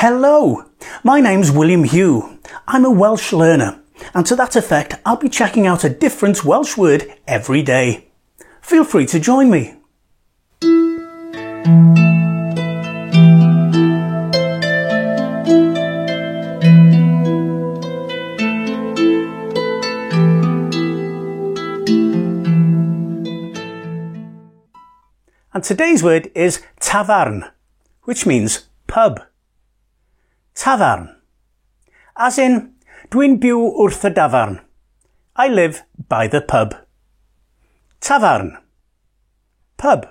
Hello, my name's William Hugh. I'm a Welsh learner, and to that effect I'll be checking out a different Welsh word every day. Feel free to join me. And today's word is tafarn, which means pub. Tafarn. As in, dwi'n byw wrth y dafarn. I live by the pub. Tafarn. Pub.